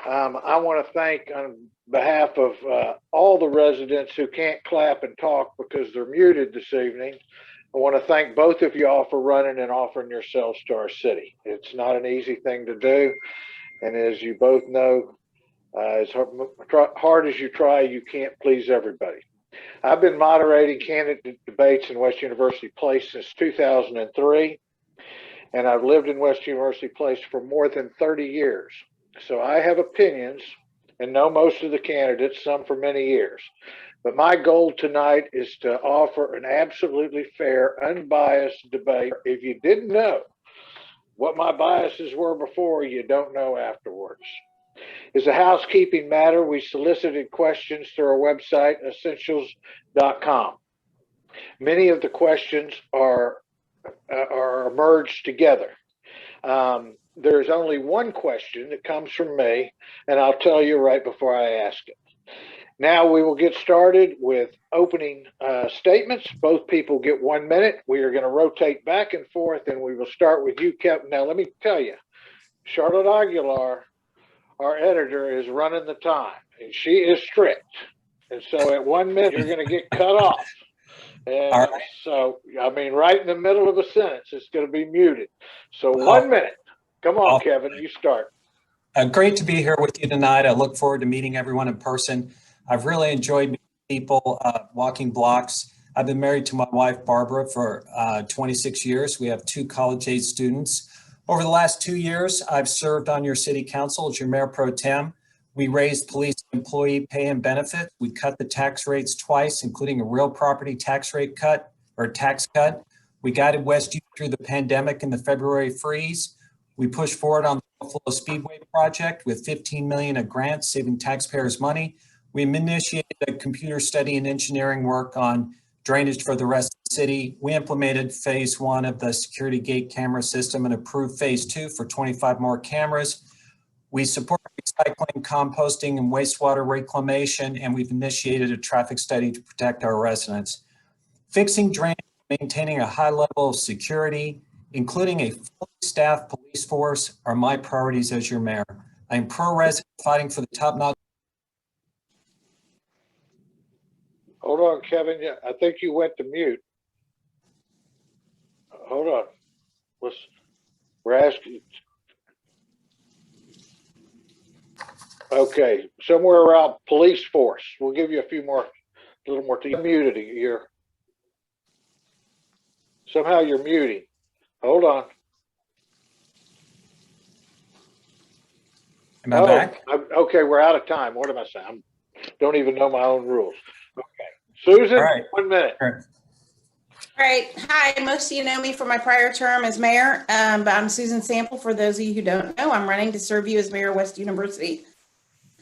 I want to thank on behalf of all the residents who can't clap and talk because they're muted this evening. I want to thank both of y'all for running and offering yourselves to our city. It's not an easy thing to do. And as you both know, as hard as you try, you can't please everybody. I've been moderating candidate debates in West University Place since 2003, and I've lived in West University Place for more than 30 years. So I have opinions and know most of the candidates, some for many years. But my goal tonight is to offer an absolutely fair, unbiased debate. If you didn't know what my biases were before, you don't know afterwards. As a housekeeping matter, we solicited questions through our website, essentials.com. Many of the questions are merged together. There's only one question that comes from me, and I'll tell you right before I ask it. Now we will get started with opening statements. Both people get 1 minute. We are going to rotate back and forth, and we will start with you, Kevin. Now, let me tell you, Charlotte Aguilar, our editor, is running the time, and she is strict. And so at 1 minute, you're going to get cut off. And right. So, I mean, right in the middle of a sentence, it's going to be muted. So 1 minute. Come on, Kevin, you start. Great to be here with you tonight. I look forward to meeting everyone in person. I've really enjoyed meeting people, walking blocks. I've been married to my wife, Barbara, for 26 years. We have 2 college-age students. Over the last 2 years, I've served on your city council as your mayor pro tem. We raised police employee pay and benefits. We cut the tax rates twice, including a real property tax rate cut or tax cut. We guided Westview through the pandemic and the February freeze. We pushed forward on the Buffalo Speedway project with $15 million of grants, saving taxpayers money. We initiated a computer study and engineering work on drainage for the rest of the city. We implemented phase 1 of the security gate camera system and approved phase 2 for 25 more cameras. We support recycling, composting, and wastewater reclamation, and we've initiated a traffic study to protect our residents. Fixing drainage, maintaining a high level of security, including a fully staffed police force, are my priorities as your mayor. I am pro-resident, fighting for the top-notch. Hold on, Kevin. I think you went to mute. Hold on. We're asking. Okay, somewhere around police force. We'll give you a little more. You're muted. Somehow you're muting. Hold on. Am I back? Okay, we're out of time. What am I saying? Don't even know my own rules. Okay. Susan, all right. 1 minute. All right. Hi, most of you know me from my prior term as mayor, but I'm Susan Sample. For those of you who don't know, I'm running to serve you as mayor of West University.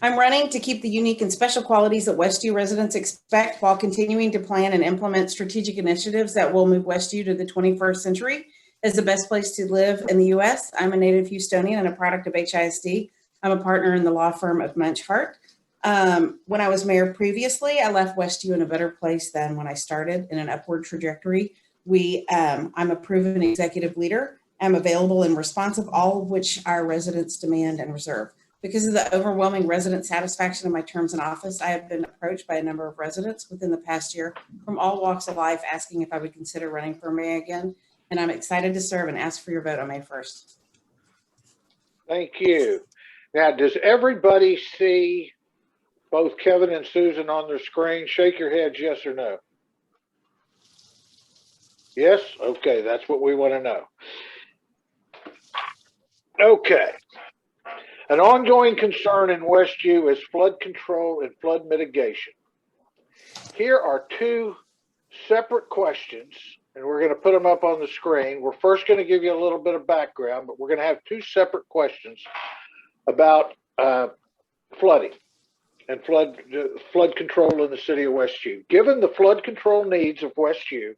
I'm running to keep the unique and special qualities that Westview residents expect while continuing to plan and implement strategic initiatives that will move Westview to the 21st century as the best place to live in the U.S. I'm a native Houstonian and a product of HISD. I'm a partner in the law firm of Munch Hart. When I was mayor previously, I left Westview in a better place than when I started, in an upward trajectory. I'm a proven executive leader. I'm available and responsive, all of which our residents demand and reserve. Because of the overwhelming resident satisfaction of my terms in office, I have been approached by a number of residents within the past year from all walks of life asking if I would consider running for mayor again. And I'm excited to serve and ask for your vote on May 1st. Thank you. Now, does everybody see both Kevin and Susan on their screen? Shake your heads, yes or no. Yes? Okay, that's what we want to know. Okay. An ongoing concern in Westview is flood control and flood mitigation. Here are 2 separate questions, and we're going to put them up on the screen. We're first going to give you a little bit of background, but we're going to have 2 separate questions about flooding and flood control in the city of Westview. Given the flood control needs of Westview,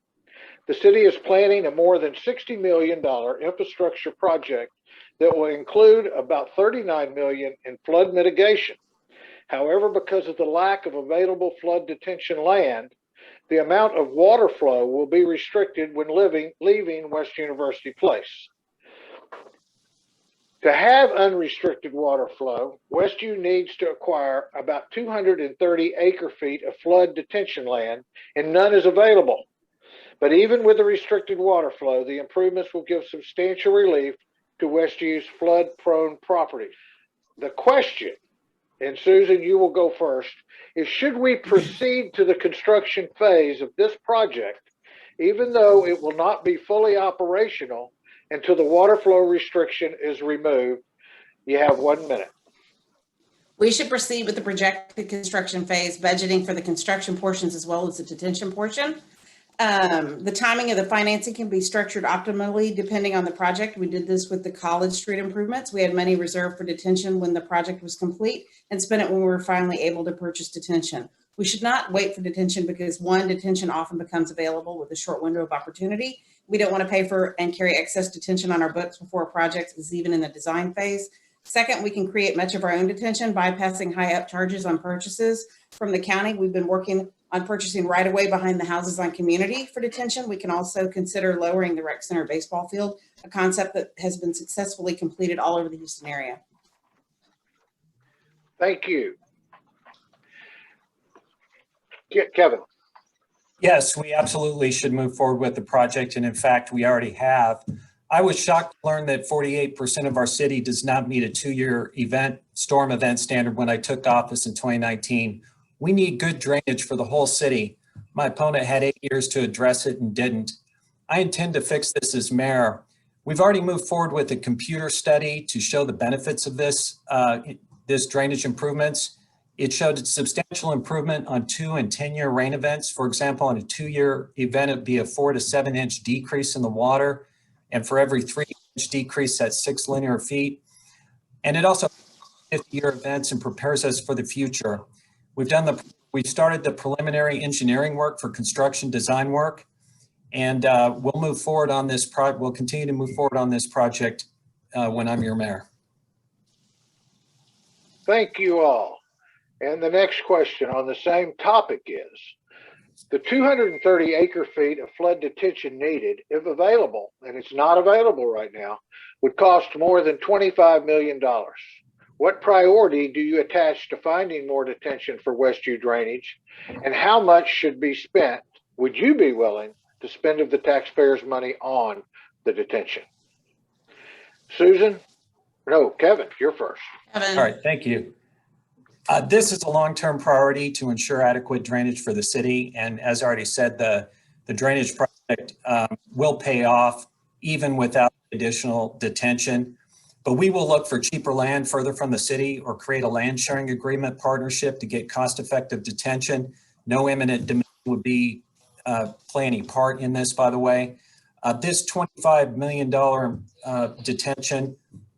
the city is planning a more than $60 million infrastructure project that will include about $39 million in flood mitigation. However, because of the lack of available flood detention land, the amount of water flow will be restricted when leaving West University Place. To have unrestricted water flow, Westview needs to acquire about 230 acre feet of flood detention land, and none is available. But even with the restricted water flow, the improvements will give substantial relief to Westview's flood-prone property. The question, and Susan, you will go first, is should we proceed to the construction phase of this project, even though it will not be fully operational until the water flow restriction is removed? You have 1 minute. We should proceed with the projected construction phase, budgeting for the construction portions as well as the detention portion. The timing of the financing can be structured optimally depending on the project. We did this with the College Street improvements. We had money reserved for detention when the project was complete and spent it when we were finally able to purchase detention. We should not wait for detention because one, detention often becomes available with a short window of opportunity. We don't want to pay for and carry excess detention on our books before a project is even in the design phase. Second, we can create much of our own detention, bypassing high up charges on purchases from the county. We've been working on purchasing right away behind the houses on community for detention. We can also consider lowering the rec center baseball field, a concept that has been successfully completed all over the Houston area. Thank you. Kevin. Yes, we absolutely should move forward with the project. And in fact, we already have. I was shocked to learn that 48% of our city does not meet a 2-year storm event standard when I took office in 2019. We need good drainage for the whole city. My opponent had 8 years to address it and didn't. I intend to fix this as mayor. We've already moved forward with a computer study to show the benefits of this drainage improvements. It showed a substantial improvement on 2 and 10-year rain events. For example, on a 2-year event, it'd be a 4 to 7 inch decrease in the water. And for every 3-inch decrease, that's 6 linear feet. And it also 50-year events and prepares us for the future. We've started the preliminary engineering work for construction design work, and we'll move forward on this project. We'll continue to move forward on this project when I'm your mayor. Thank you all. And the next question on the same topic is, the 230 acre feet of flood detention needed, if available, and it's not available right now, would cost more than $25 million. What priority do you attach to finding more detention for Westview drainage, and how much should be spent, would you be willing to spend of the taxpayers' money on the detention? Susan? No, Kevin, you're first. Kevin. All right, thank you. This is a long-term priority to ensure adequate drainage for the city. And as I already said, the drainage project will pay off even without additional detention. But we will look for cheaper land further from the city or create a land sharing agreement partnership to get cost-effective detention. No eminent domain would play any part in this, by the way. This $25 million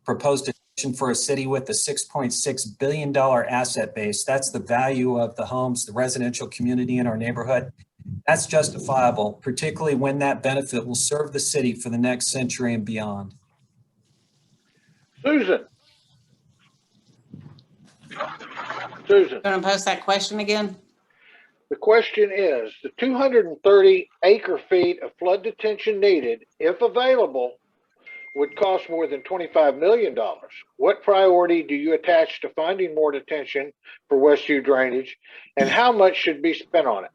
proposed detention for a city with a $6.6 billion asset base. That's the value of the homes, the residential community in our neighborhood. That's justifiable, particularly when that benefit will serve the city for the next century and beyond. Susan. Want to post that question again? The question is, the 230 acre feet of flood detention needed, if available, would cost more than $25 million. What priority do you attach to finding more detention for Westview drainage, and how much should be spent on it?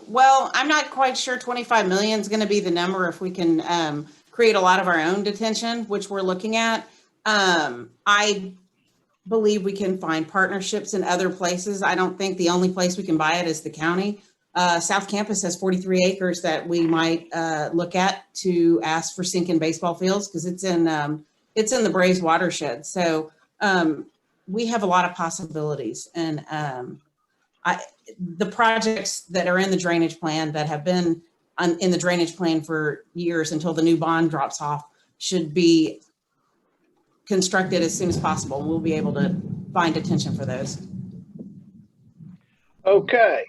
Well, I'm not quite sure 25 million is going to be the number if we can create a lot of our own detention, which we're looking at. I believe we can find partnerships in other places. I don't think the only place we can buy it is the county. South Campus has 43 acres that we might look at to ask for sink-in baseball fields because it's in the Braves watershed. So we have a lot of possibilities, and the projects that are in the drainage plan that have been in the drainage plan for years until the new bond drops off should be constructed as soon as possible. We'll be able to find detention for those. Okay.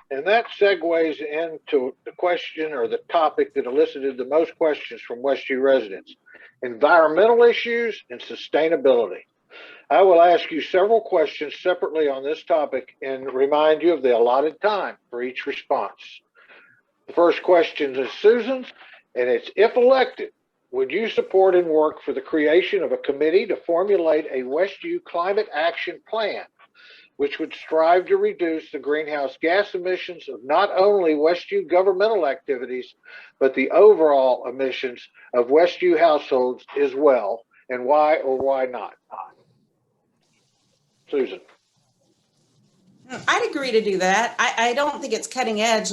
And that segues into the question or the topic that elicited the most questions from Westview residents: environmental issues and sustainability. I will ask you several questions separately on this topic and remind you of the allotted time for each response. The first question is Susan's, and it's, if elected, would you support and work for the creation of a committee to formulate a Westview climate action plan, which would strive to reduce the greenhouse gas emissions of not only Westview governmental activities, but the overall emissions of Westview households as well, and why or why not? Susan. I'd agree to do that. I don't think it's cutting edge.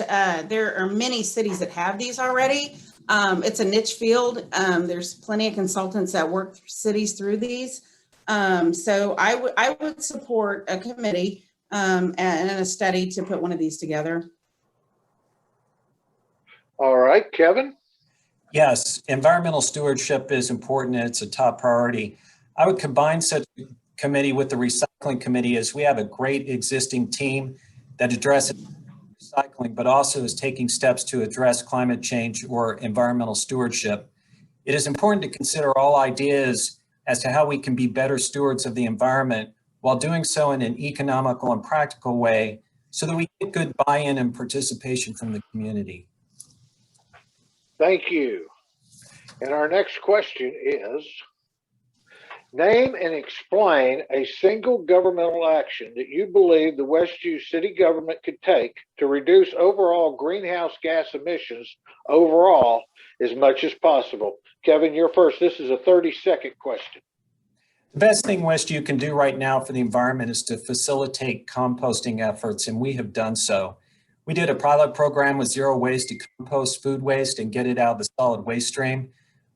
There are many cities that have these already. It's a niche field. There's plenty of consultants that work cities through these. So I would support a committee and a study to put one of these together. All right, Kevin. Yes, environmental stewardship is important and it's a top priority. I would combine such a committee with the recycling committee, as we have a great existing team that addresses recycling, but also is taking steps to address climate change or environmental stewardship. It is important to consider all ideas as to how we can be better stewards of the environment while doing so in an economical and practical way so that we get good buy-in and participation from the community. Thank you. And our next question is, name and explain a single governmental action that you believe the Westview city government could take to reduce overall greenhouse gas emissions overall as much as possible. Kevin, you're first. This is a 30-second question. The best thing Westview can do right now for the environment is to facilitate composting efforts, and we have done so. We did a pilot program with zero waste to compost food waste and get it out of the solid waste stream.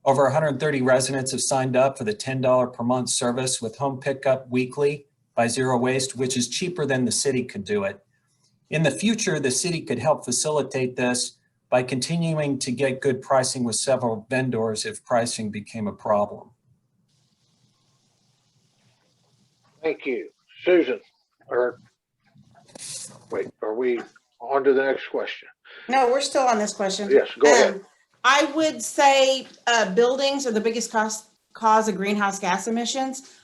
Over 130 residents have signed up for the $10 per month service with home pickup weekly by Zero Waste, which is cheaper than the city could do it. In the future, the city could help facilitate this by continuing to get good pricing with several vendors if pricing became a problem. Thank you. Susan, or wait, are we on to the next question? No, we're still on this question. Yes, go ahead. I would say buildings are the biggest cause of greenhouse gas emissions.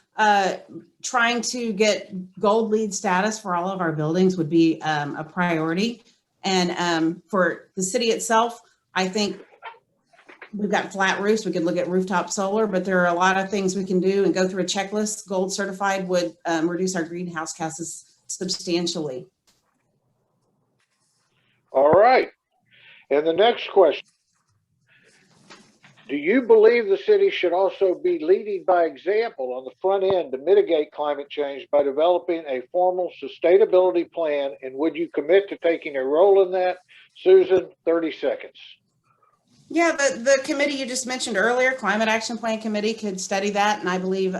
Trying to get gold LEED status for all of our buildings would be a priority. And for the city itself, I think we've got flat roofs. We could look at rooftop solar, but there are a lot of things we can do and go through a checklist. Gold certified would reduce our greenhouse gases substantially. All right. And the next question. Do you believe the city should also be leading by example on the front end to mitigate climate change by developing a formal sustainability plan? And would you commit to taking a role in that? Susan, 30 seconds. Yeah, the committee you just mentioned earlier, Climate Action Plan Committee, could study that. And I believe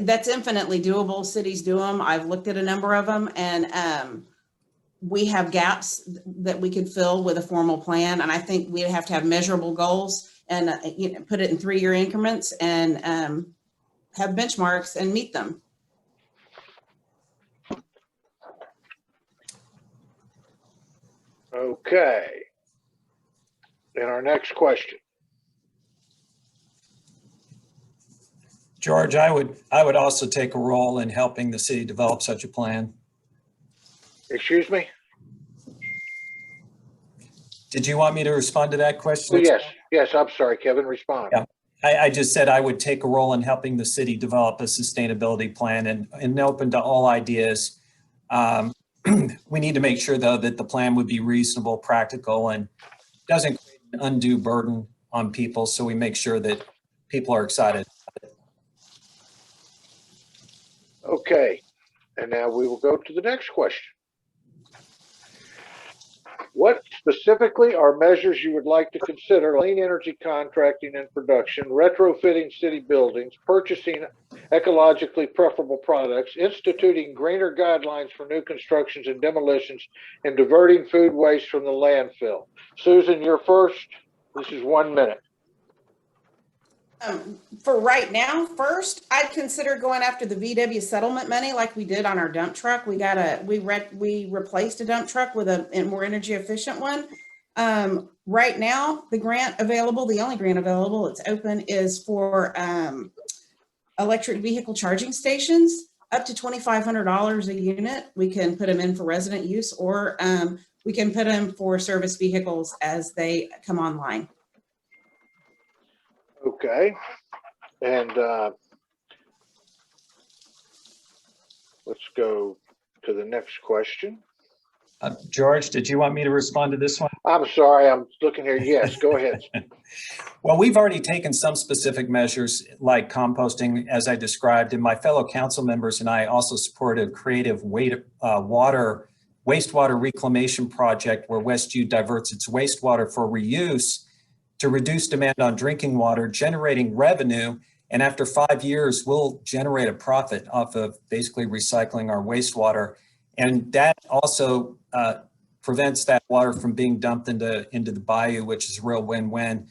that's infinitely doable. Cities do them. I've looked at a number of them, and we have gaps that we could fill with a formal plan. And I think we'd have to have measurable goals and put it in 3-year increments and have benchmarks and meet them. Okay. And our next question. George, I would also take a role in helping the city develop such a plan. Excuse me? Did you want me to respond to that question? Oh, yes, I'm sorry, Kevin, respond. Yeah. I just said I would take a role in helping the city develop a sustainability plan and open to all ideas. We need to make sure, though, that the plan would be reasonable, practical, and doesn't create an undue burden on people, so we make sure that people are excited. Okay, and now we will go to the next question. What specifically are measures you would like to consider? Clean energy contracting and production, retrofitting city buildings, purchasing ecologically preferable products, instituting greener guidelines for new constructions and demolitions, and diverting food waste from the landfill. Susan, you're first. This is 1 minute. For right now, first, I'd consider going after the VW settlement money like we did on our dump truck. We replaced a dump truck with a more energy efficient one. Right now, the grant available, the only grant available, it's open, is for electric vehicle charging stations, up to $2,500 a unit. We can put them in for resident use, or we can put them for service vehicles as they come online. Okay. And let's go to the next question. George, did you want me to respond to this one? I'm sorry, I'm looking here. Yes, go ahead. Well, we've already taken some specific measures like composting, as I described, and my fellow council members and I also support a creative wastewater reclamation project where Westview diverts its wastewater for reuse to reduce demand on drinking water, generating revenue. And after 5 years, we'll generate a profit off of basically recycling our wastewater. And that also prevents that water from being dumped into the bayou, which is a real win-win.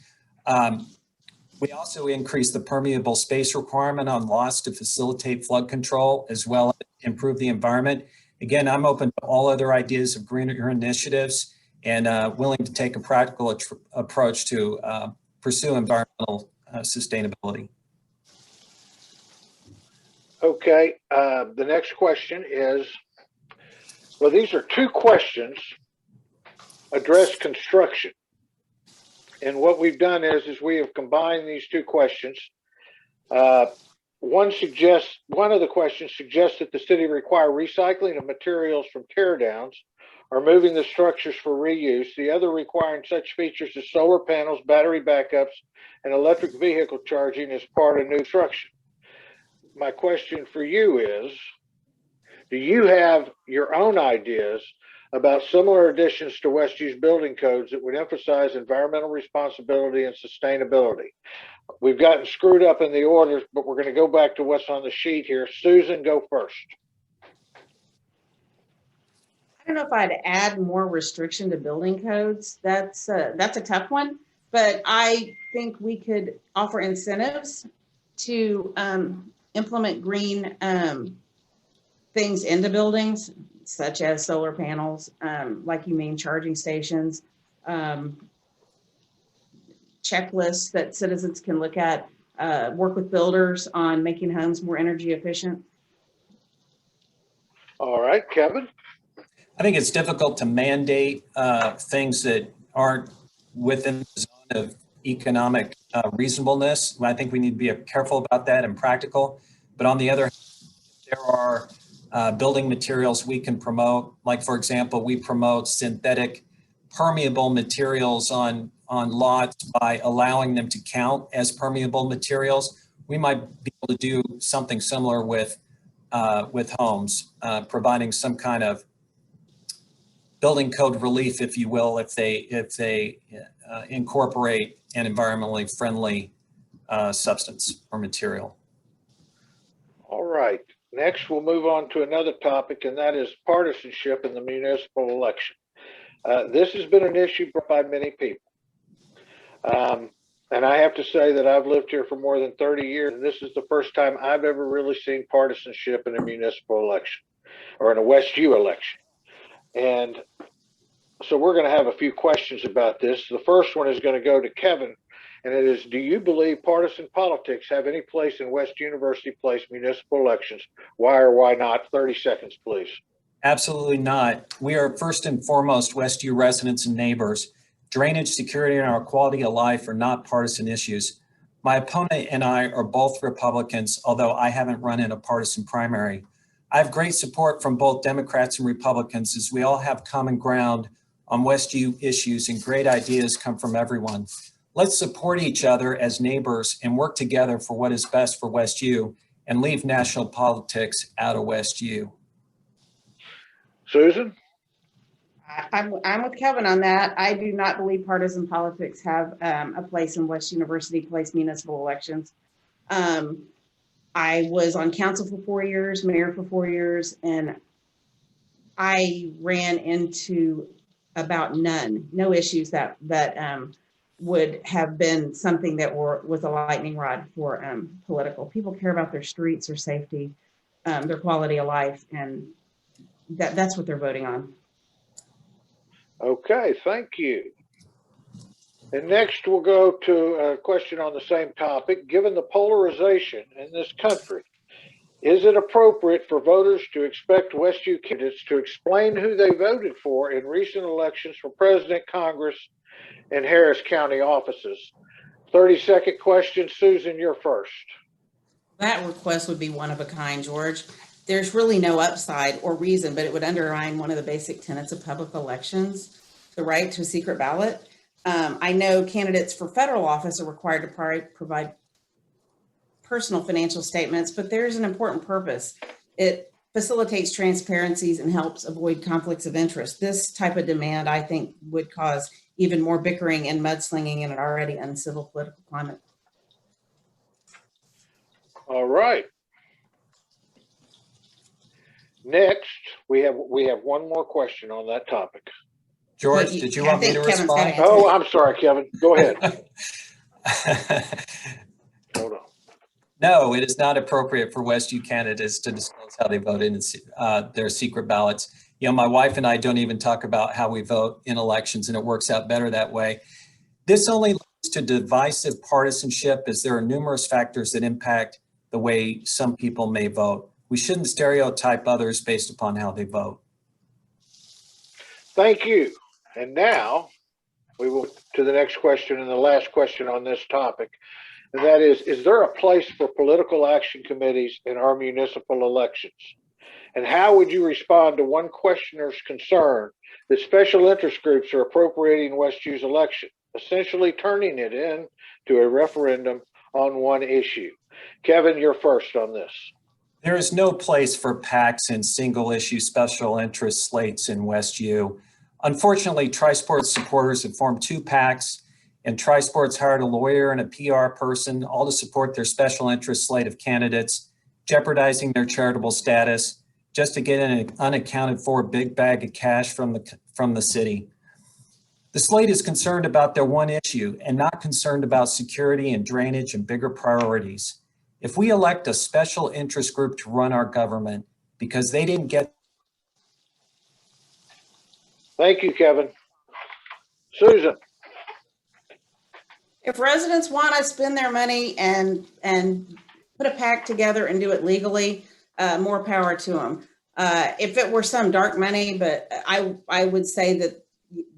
We also increase the permeable space requirement on lots to facilitate flood control, as well as improve the environment. Again, I'm open to all other ideas of greener initiatives and willing to take a practical approach to pursue environmental sustainability. Okay, the next question is, well, these are two questions address construction. And what we've done is we have combined these two questions. One of the questions suggests that the city require recycling of materials from tear downs or moving the structures for reuse. The other requiring such features as solar panels, battery backups, and electric vehicle charging as part of new construction. My question for you is, do you have your own ideas about similar additions to Westview's building codes that would emphasize environmental responsibility and sustainability? We've gotten screwed up in the orders, but we're going to go back to what's on the sheet here. Susan, go first. I don't know if I'd add more restriction to building codes. That's a tough one, but I think we could offer incentives to implement green things into buildings, such as solar panels, like you mean charging stations, checklists that citizens can look at, work with builders on making homes more energy efficient. All right, Kevin. I think it's difficult to mandate things that aren't within the zone of economic reasonableness. I think we need to be careful about that and practical. But on the other hand, there are building materials we can promote. Like, for example, we promote synthetic permeable materials on lots by allowing them to count as permeable materials. We might be able to do something similar with homes, providing some kind of building code relief, if you will, if they incorporate an environmentally friendly substance or material. All right. Next, we'll move on to another topic, and that is partisanship in the municipal election. This has been an issue brought by many people. And I have to say that I've lived here for more than 30 years, and this is the first time I've ever really seen partisanship in a municipal election or in a Westview election. And so we're going to have a few questions about this. The first one is going to go to Kevin, and it is, do you believe partisan politics have any place in West University Place municipal elections? Why or why not? 30 seconds, please. Absolutely not. We are first and foremost Westview residents and neighbors. Drainage, security, and our quality of life are not partisan issues. My opponent and I are both Republicans, although I haven't run in a partisan primary. I have great support from both Democrats and Republicans, as we all have common ground on Westview issues and great ideas come from everyone. Let's support each other as neighbors and work together for what is best for Westview and leave national politics out of Westview. Susan? I'm with Kevin on that. I do not believe partisan politics have a place in West University Place municipal elections. I was on council for 4 years, mayor for 4 years, and I ran into about no issues that would have been something that was a lightning rod for political. People care about their streets, their safety, their quality of life, and that's what they're voting on. Okay, thank you. And next we'll go to a question on the same topic. Given the polarization in this country, is it appropriate for voters to expect Westview candidates to explain who they voted for in recent elections for president, Congress, and Harris County offices? 30-second question. Susan, you're first. That request would be one of a kind, George. There's really no upside or reason, but it would undermine one of the basic tenets of public elections, the right to a secret ballot. I know candidates for federal office are required to provide personal financial statements, but there's an important purpose. It facilitates transparencies and helps avoid conflicts of interest. This type of demand, I think, would cause even more bickering and mudslinging in an already uncivil political climate. All right. Next, we have one more question on that topic. George, did you want me to respond? Oh, I'm sorry, Kevin. Go ahead. Hold on. No, it is not appropriate for WestU candidates to disclose how they vote in their secret ballots. You know, my wife and I don't even talk about how we vote in elections, and it works out better that way. This only leads to divisive partisanship, as there are numerous factors that impact the way some people may vote. We shouldn't stereotype others based upon how they vote. Thank you. And now we will to the next question and the last question on this topic. And that is there a place for political action committees in our municipal elections? And how would you respond to one questioner's concern that special interest groups are appropriating WestU's election, essentially turning it into a referendum on one issue? Kevin, you're first on this. There is no place for PACs and single issue special interest slates in WestU. Unfortunately, Tri-Sports supporters have formed 2 PACs, and Tri-Sports hired a lawyer and a PR person, all to support their special interest slate of candidates, jeopardizing their charitable status just to get an unaccounted for big bag of cash from the city. The slate is concerned about their one issue and not concerned about security and drainage and bigger priorities. If we elect a special interest group to run our government because they didn't get. Thank you, Kevin. Susan. If residents want to spend their money and put a PAC together and do it legally, more power to them. If it were some dark money, but I would say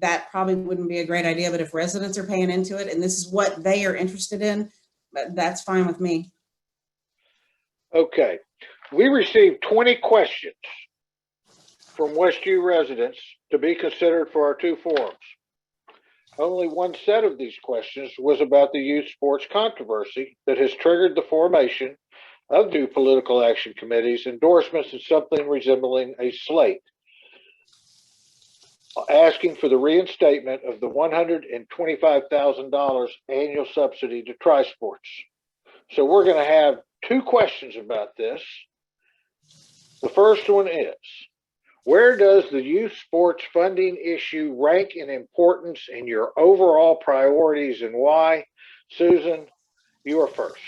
that probably wouldn't be a great idea. But if residents are paying into it and this is what they are interested in, that's fine with me. Okay. We received 20 questions from WestU residents to be considered for our 2 forums. Only one set of these questions was about the youth sports controversy that has triggered the formation of new political action committees, endorsements, and something resembling a slate, asking for the reinstatement of the $125,000 annual subsidy to Tri-Sports. So we're going to have 2 questions about this. The first one is, where does the youth sports funding issue rank in importance in your overall priorities and why? Susan, you are first.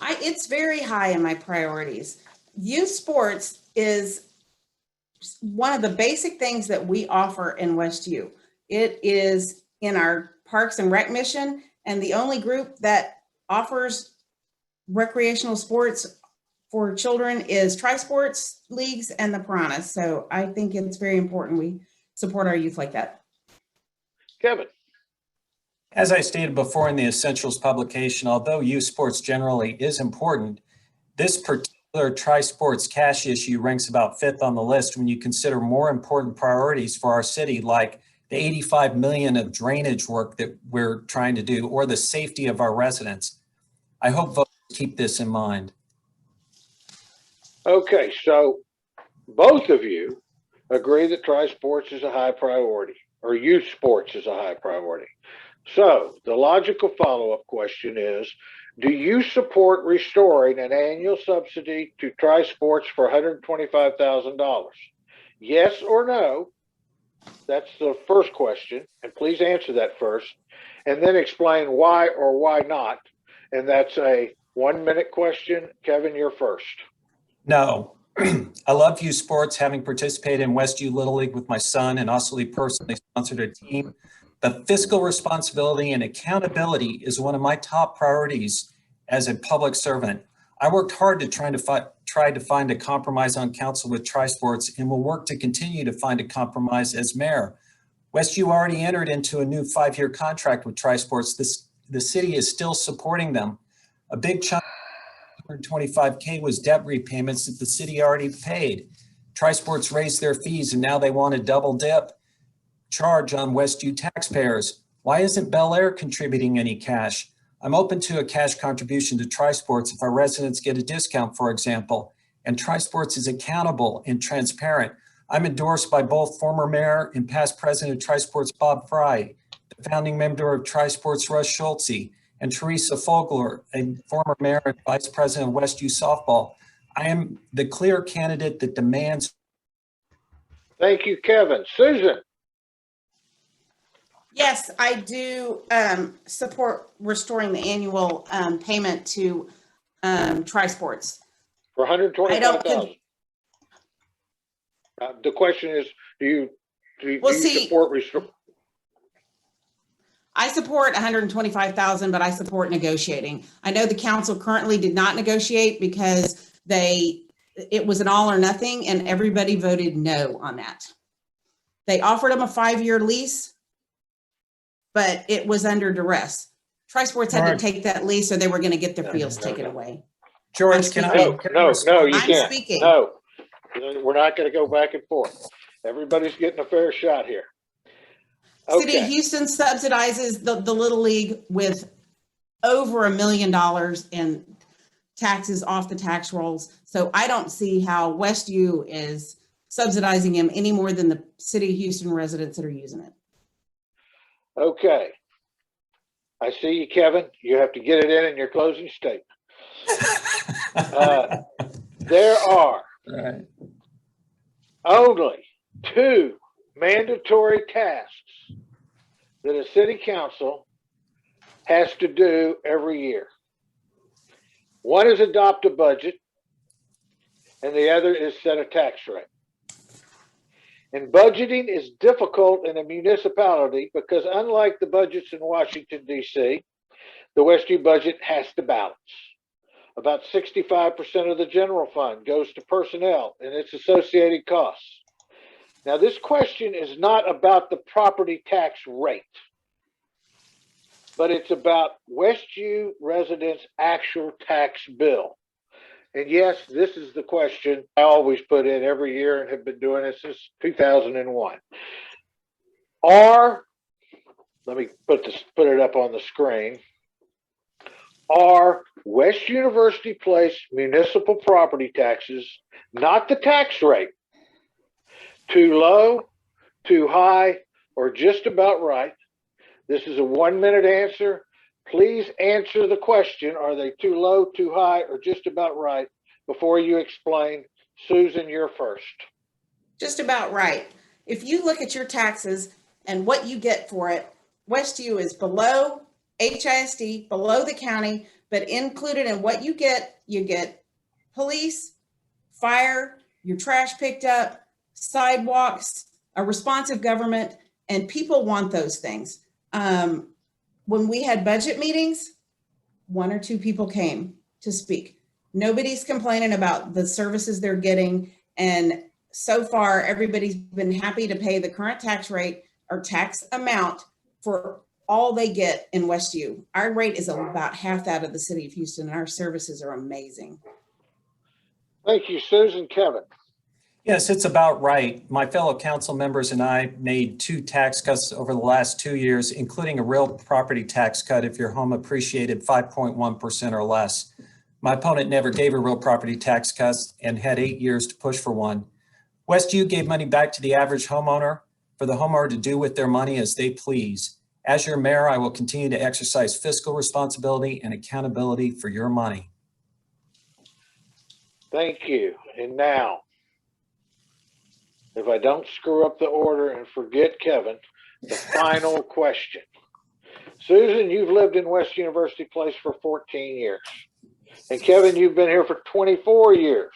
It's very high in my priorities. Youth sports is one of the basic things that we offer in WestU. It is in our Parks and Rec mission, and the only group that offers recreational sports for children is Tri-Sports Leagues and the Piranhas. So I think it's very important we support our youth like that. Kevin. As I stated before in the Essentials publication, although youth sports generally is important, this particular Tri-Sports cash issue ranks about 5th on the list when you consider more important priorities for our city, like the $85 million of drainage work that we're trying to do, or the safety of our residents. I hope voters keep this in mind. Okay, so both of you agree that Tri-Sports is a high priority, or youth sports is a high priority. So the logical follow-up question is, do you support restoring an annual subsidy to Tri-Sports for $125,000? Yes or no? That's the first question, and please answer that first, and then explain why or why not. And that's a 1-minute question. Kevin, you're first. No. I love youth sports, having participated in WestU Little League with my son and also personally sponsored a team. But fiscal responsibility and accountability is one of my top priorities as a public servant. I worked hard to try to find a compromise on council with Tri-Sports and will work to continue to find a compromise as mayor. WestU already entered into a new 5-year contract with Tri-Sports the city is still supporting them. A big chunk, 125K, was debt repayments that the city already paid. Tri-Sports raised their fees and now they want to double dip charge on Westview taxpayers. Why isn't Bel Air contributing any cash? I'm open to a cash contribution to Tri-Sports if our residents get a discount, for example, and Tri-Sports is accountable and transparent. I'm endorsed by both former mayor and past president of Tri-Sports Bob Fry, the founding member of Tri-Sports Russ Schultze, and Teresa Fogler, a former mayor and vice president of Westview Softball. I am the clear candidate that demands. Thank you, Kevin. Susan? Yes, I do support restoring the annual payment to Tri-Sports. For 125,000. The question is, do you support restore? I support 125,000, but I support negotiating. I know the council currently did not negotiate because it was an all or nothing, and everybody voted no on that. They offered them a 5-year lease, but it was under duress. Tri-Sports had to take that lease, or they were going to get their fields taken away. George, can I? No, you can't. Speaking. No, we're not going to go back and forth. Everybody's getting a fair shot here. Okay. City of Houston subsidizes the Little League with over $1 million in taxes off the tax rolls. So I don't see how Westview is subsidizing him any more than the City of Houston residents that are using it. Okay. I see you, Kevin. You have to get it in your closing statement. There are only 2 mandatory tasks that a city council has to do every year. One is adopt a budget, and the other is set a tax rate. And budgeting is difficult in a municipality because unlike the budgets in Washington, D.C., the Westview budget has to balance. About 65% of the general fund goes to personnel and its associated costs. Now, this question is not about the property tax rate, but it's about Westview residents' actual tax bill. And yes, this is the question I always put in every year and have been doing it since 2001. Let me put it up on the screen. Are West University Place municipal property taxes, not the tax rate, too low, too high, or just about right? This is a 1-minute answer. Please answer the question. Are they too low, too high, or just about right before you explain? Susan, you're first. Just about right. If you look at your taxes and what you get for it, Westview is below HISD, below the county, but included in what you get police, fire, your trash picked up, sidewalks, a responsive government, and people want those things. When we had budget meetings, 1 or 2 people came to speak. Nobody's complaining about the services they're getting. And so far, everybody's been happy to pay the current tax rate or tax amount for all they get in Westview. Our rate is about half that of the City of Houston, and our services are amazing. Thank you, Susan. Kevin. Yes, it's about right. My fellow council members and I made 2 tax cuts over the last 2 years, including a real property tax cut if your home appreciated 5.1% or less. My opponent never gave a real property tax cut and had 8 years to push for one. Westview gave money back to the average homeowner for the homeowner to do with their money as they please. As your mayor, I will continue to exercise fiscal responsibility and accountability for your money. Thank you. And now, if I don't screw up the order and forget Kevin, the final question. Susan, you've lived in West University Place for 14 years. And Kevin, you've been here for 24 years.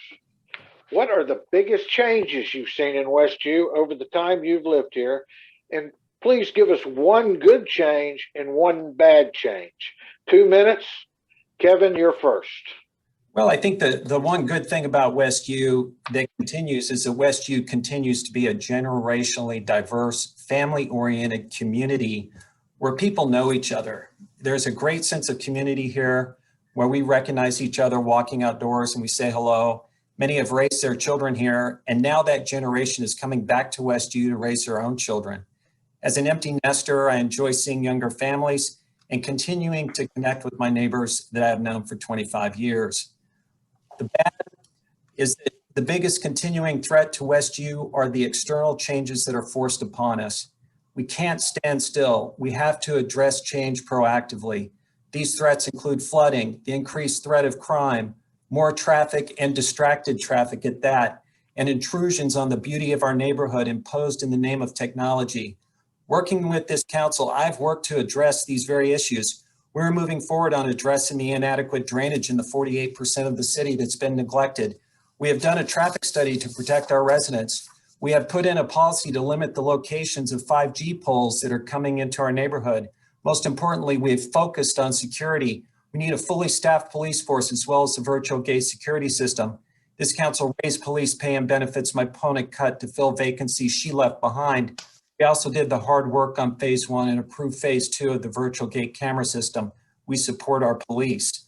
What are the biggest changes you've seen in Westview over the time you've lived here? And please give us 1 good change and 1 bad change. 2 minutes. Kevin, you're first. Well, I think the one good thing about Westview that continues is that Westview continues to be a generationally diverse, family-oriented community where people know each other. There's a great sense of community here where we recognize each other walking outdoors and we say hello. Many have raised their children here, and now that generation is coming back to Westview to raise their own children. As an empty nester, I enjoy seeing younger families and continuing to connect with my neighbors that I've known for 25 years. The bad is that the biggest continuing threat to Westview are the external changes that are forced upon us. We can't stand still. We have to address change proactively. These threats include flooding, the increased threat of crime, more traffic and distracted traffic at that, and intrusions on the beauty of our neighborhood imposed in the name of technology. Working with this council, I've worked to address these very issues. We're moving forward on addressing the inadequate drainage in the 48% of the city that's been neglected. We have done a traffic study to protect our residents. We have put in a policy to limit the locations of 5G poles that are coming into our neighborhood. Most importantly, we have focused on security. We need a fully staffed police force as well as a virtual gate security system. This council raised police pay and benefits my opponent cut to fill vacancies she left behind. We also did the hard work on phase 1 and approved phase 2 of the virtual gate camera system. We support our police.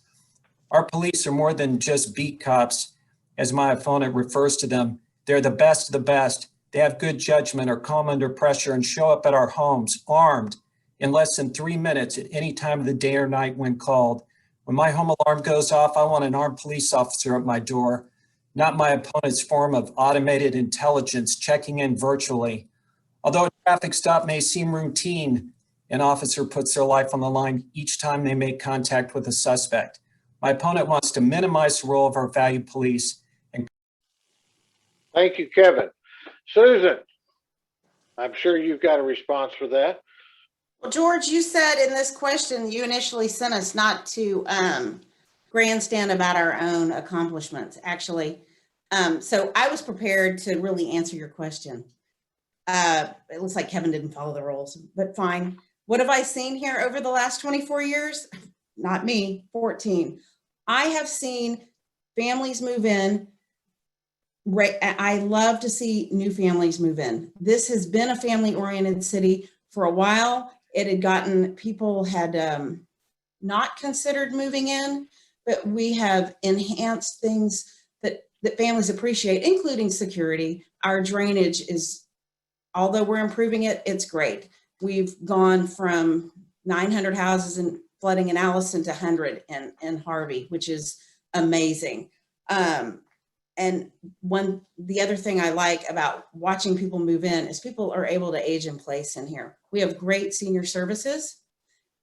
Our police are more than just beat cops, as my opponent refers to them. They're the best of the best. They have good judgment, are calm under pressure, and show up at our homes armed in less than 3 minutes at any time of the day or night when called. When my home alarm goes off, I want an armed police officer at my door, not my opponent's form of automated intelligence checking in virtually. Although a traffic stop may seem routine, an officer puts their life on the line each time they make contact with a suspect. My opponent wants to minimize the role of our valued police. Thank you, Kevin. Susan, I'm sure you've got a response for that. Well, George, you said in this question, you initially sent us not to grandstand about our own accomplishments, actually. So I was prepared to really answer your question. It looks like Kevin didn't follow the rules, but fine. What have I seen here over the last 24 years? Not me, 14. I have seen families move in. I love to see new families move in. This has been a family-oriented city for a while. It had gotten, people had not considered moving in, but we have enhanced things that families appreciate, including security. Our drainage is, although we're improving it, it's great. We've gone from 900 houses in flooding in Allison to 100 in Harvey, which is amazing. And the other thing I like about watching people move in is people are able to age in place in here. We have great senior services.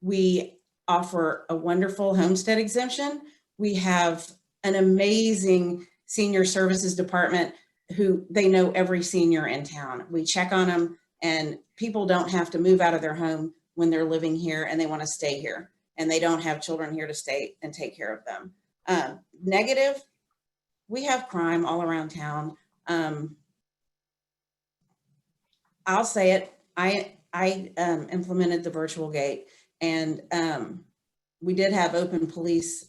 We offer a wonderful homestead exemption. We have an amazing senior services department who they know every senior in town. We check on them, and people don't have to move out of their home when they're living here and they want to stay here, and they don't have children here to stay and take care of them. Negative, we have crime all around town. I'll say it. I implemented the virtual gate, and we did have open police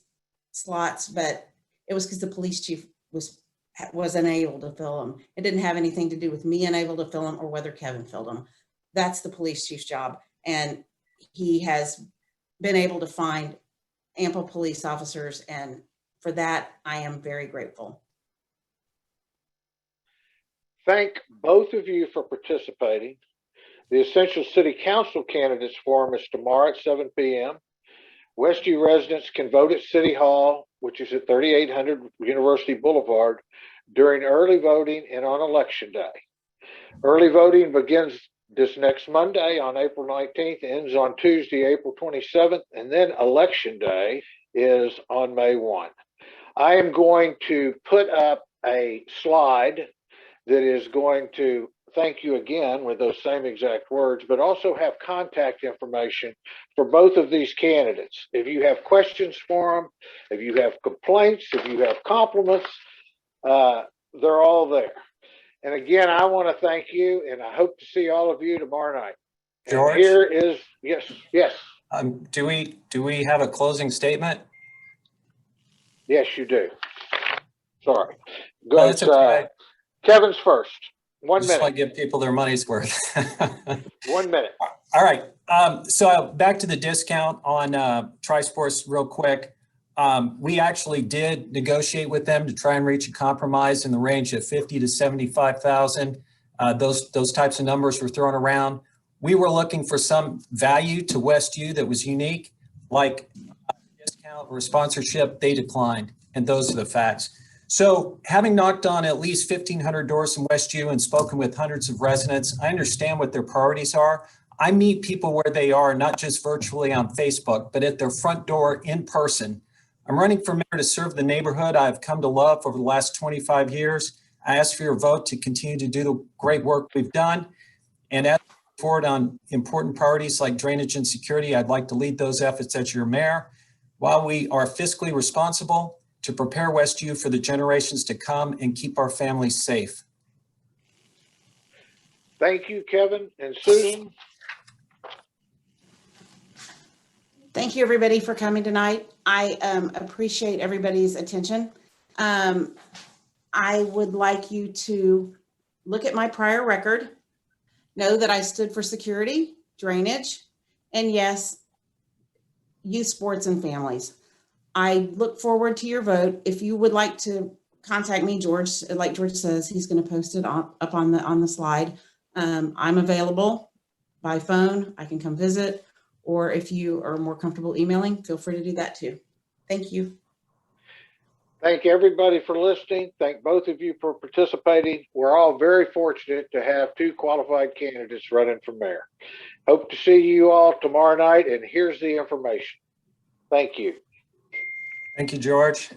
slots, but it was because the police chief was unable to fill them. It didn't have anything to do with me unable to fill them or whether Kevin filled them. That's the police chief's job, and he has been able to find ample police officers, and for that, I am very grateful. Thank both of you for participating. The Essential City Council Candidates Forum is tomorrow at 7 p.m. Westview residents can vote at City Hall, which is at 3800 University Boulevard, during early voting and on Election Day. Early voting begins this next Monday on April 19th, ends on Tuesday, April 27th, and then Election Day is on May 1. I am going to put up a slide that is going to thank you again with those same exact words, but also have contact information for both of these candidates. If you have questions for them, if you have complaints, if you have compliments, they're all there. And again, I want to thank you, and I hope to see all of you tomorrow night. George? And here is, yes. Do we have a closing statement? Yes, you do. Sorry. Go No, ahead. it's okay. Kevin's first. 1 Just want minute, to give people their money's worth. 1 minute. All right. So back to the discount on Tri-Sports real quick. We actually did negotiate with them to try and reach a compromise in the range of 50 to 75,000. Those types of numbers were thrown around. We were looking for some value to Westview that was unique, like discount or sponsorship. They declined, and those are the facts. So having knocked on at least 1,500 doors in Westview and spoken with hundreds of residents, I understand what their priorities are. I meet people where they are, not just virtually on Facebook, but at their front door in person. I'm running for mayor to serve the neighborhood I've come to love over the last 25 years. I ask for your vote to continue to do the great work we've done. And as we move forward on important priorities like drainage and security, I'd like to lead those efforts as your mayor. While we are fiscally responsible, to prepare Westview for the generations to come and keep our families safe. Thank you, Kevin and Susan. Thank you, everybody, for coming tonight. I appreciate everybody's attention. I would like you to look at my prior record, know that I stood for security, drainage, and yes, youth sports and families. I look forward to your vote. If you would like to contact me, George, like George says, he's going to post it up on the slide. I'm available by phone. I can come visit. Or if you are more comfortable emailing, feel free to do that too. Thank you. Thank everybody for listening. Thank both of you for participating. We're all very fortunate to have two qualified candidates running for mayor. Hope to see you all tomorrow night, and here's the information. Thank you. Thank you, George.